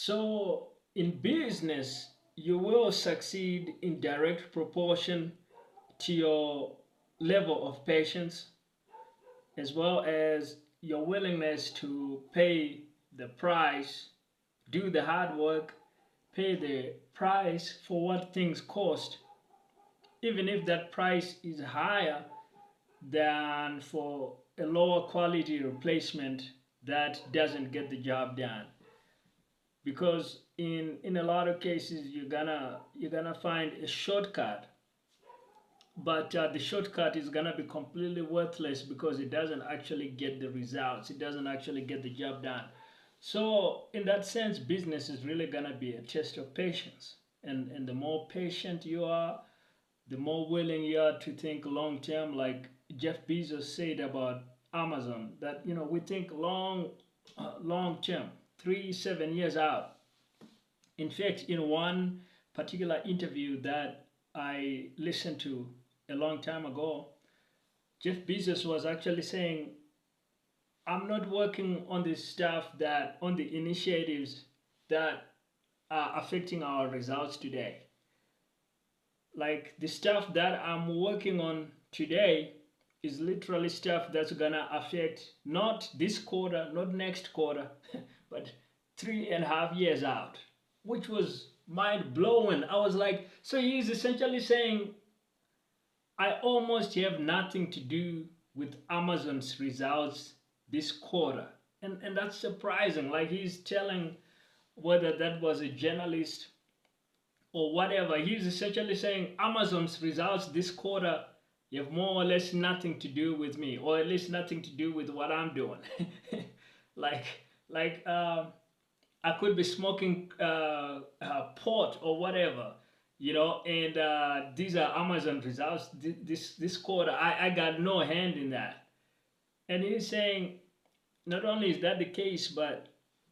So in business, you will succeed in direct proportion to your level of patience, as well as your willingness to pay the price, do the hard work, pay the price for what things cost, even if that price is higher than for a lower quality replacement that doesn't get the job done. Because in a lot of cases you're gonna find a shortcut, but the shortcut is gonna be completely worthless because it doesn't actually get the results, it doesn't actually get the job done. So in that sense, business is really gonna be a test of patience, and the more patient you are, the more willing you are to think long term. Like Jeff Bezos said about Amazon, that we think long term, 3 7 years out. In fact, in one particular interview that I listened to a long time ago, Jeff Bezos was actually saying, I'm not working on the stuff that, on the initiatives that are affecting our results today. Like the stuff that I'm working on today is literally stuff that's gonna affect not this quarter, not next quarter, but 3.5 years out, which was mind blowing. I was like, so he's essentially saying, I almost have nothing to do with Amazon's results this quarter. And that's surprising. Like he's telling, whether that was a journalist or whatever, he's essentially saying Amazon's results this quarter have more or less nothing to do with me, or at least nothing to do with what I'm doing. like like I could be smoking pot or whatever, and these are Amazon results this quarter. I got no hand in that. And he's saying, not only is that the case, but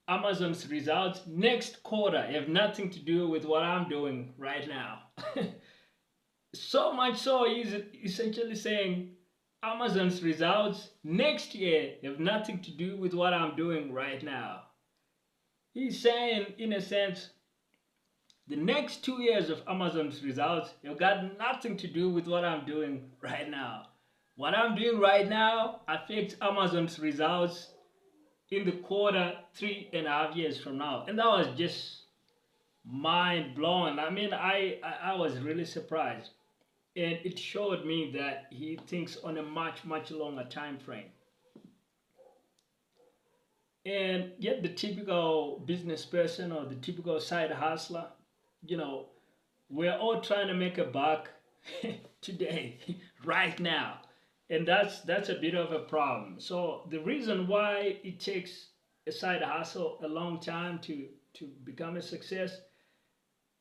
Amazon's results next quarter have nothing to do with what I'm doing right now. So much so, he's essentially saying Amazon's results next year have nothing to do with what I'm doing right now. He's saying, in a sense, the next 2 years of Amazon's results have got nothing to do with what I'm doing right now. What I'm doing right now affects Amazon's results in the quarter 3.5 years from now. And that was just mind blowing. I mean, I was really surprised. And it showed me that he thinks on a much longer time frame. And yet the typical business person or the typical side hustler, we're all trying to make a buck today, right now. And that's a bit of a problem. So the reason why it takes a side hustle a long time to become a success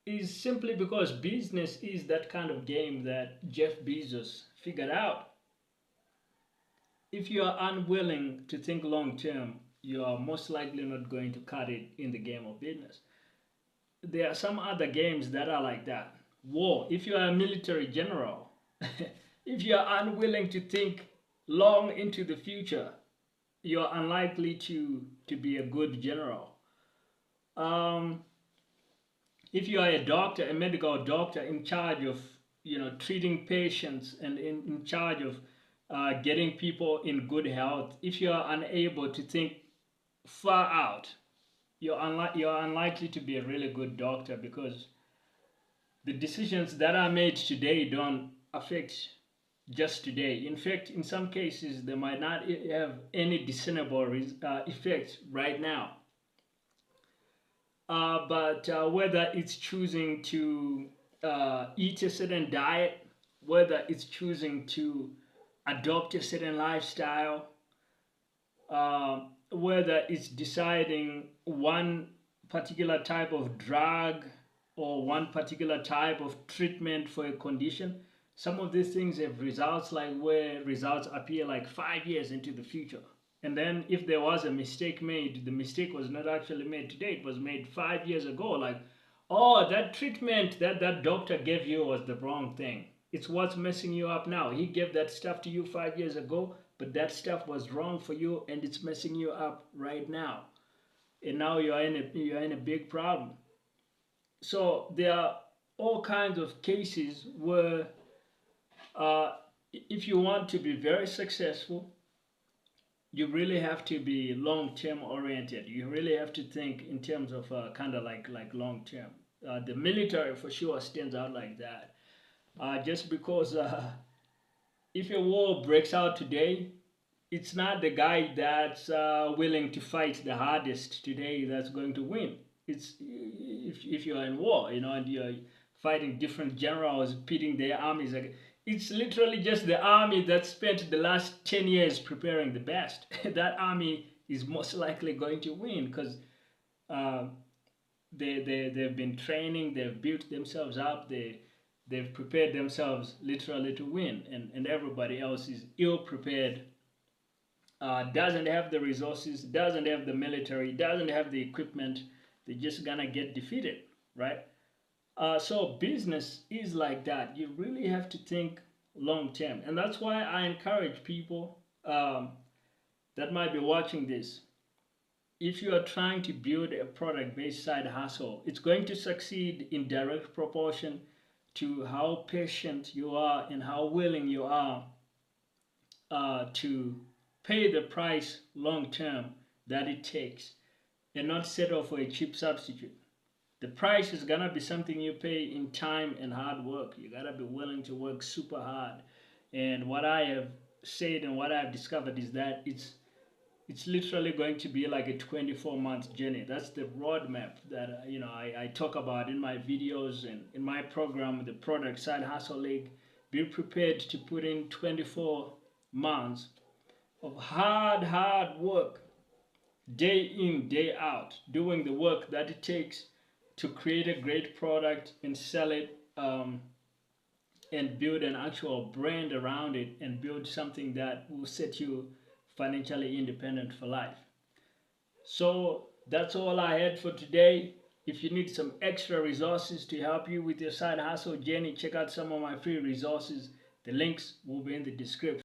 is simply because business is that kind of game that Jeff Bezos figured out. If you are unwilling to think long term, you are most likely not going to cut it in the game of business. There are some other games that are like that. War, if you are a military general, if you are unwilling to think long into the future, you are unlikely to be a good general. If you are a doctor, a medical doctor in charge of treating patients and in charge of getting people in good health, if you are unable to think far out, you're unlikely to be a really good doctor, because the decisions that are made today don't affect just today. In fact, in some cases, they might not have any discernible effect right now. But whether it's choosing to eat a certain diet, whether it's choosing to adopt a certain lifestyle, whether it's deciding one particular type of drug or one particular type of treatment for a condition, some of these things have results, like where results appear like 5 years into the future. And then if there was a mistake made, the mistake was not actually made today, it was made 5 years ago. Like, oh, that treatment that doctor gave you was the wrong thing. It's what's messing you up now. He gave that stuff to you 5 years ago, but that stuff was wrong for you and it's messing you up right now. and now you're in a big problem. So there are all kinds of cases where if you want to be very successful, you really have to be long-term oriented. You really have to think in terms of kind of like long-term. The military for sure stands out like that. Just because if a war breaks out today, it's not the guy that's willing to fight the hardest today that's going to win. It's if you're in war, and you're fighting different generals, pitting their armies. It's literally just the army that spent the last 10 years preparing the best. That army is most likely going to win because uh, they've been training, they've built themselves up, they've prepared themselves literally to win, and everybody else is ill prepared, doesn't have the resources, doesn't have the military, doesn't have the equipment. They're just gonna get defeated, right? So business is like that. You really have to think long term, and that's why I encourage people that might be watching this. If you are trying to build a product-based side hustle, it's going to succeed in direct proportion to how patient you are and how willing you are to pay the price long term that it takes and not settle for a cheap substitute. The price is gonna be something you pay in time and hard work. You gotta be willing to work super hard. And what I have said and what I've discovered is that it's literally going to be like a 24-month journey. That's the roadmap that I talk about in my videos and in my program, the Product Side Hustle League. Be prepared to put in 24 months of hard work, day in, day out, doing the work that it takes to create a great product and sell it, and build an actual brand around it and build something that will set you financially independent for life. So that's all I had for today. If you need some extra resources to help you with your side hustle journey, check out some of my free resources. The links will be in the description.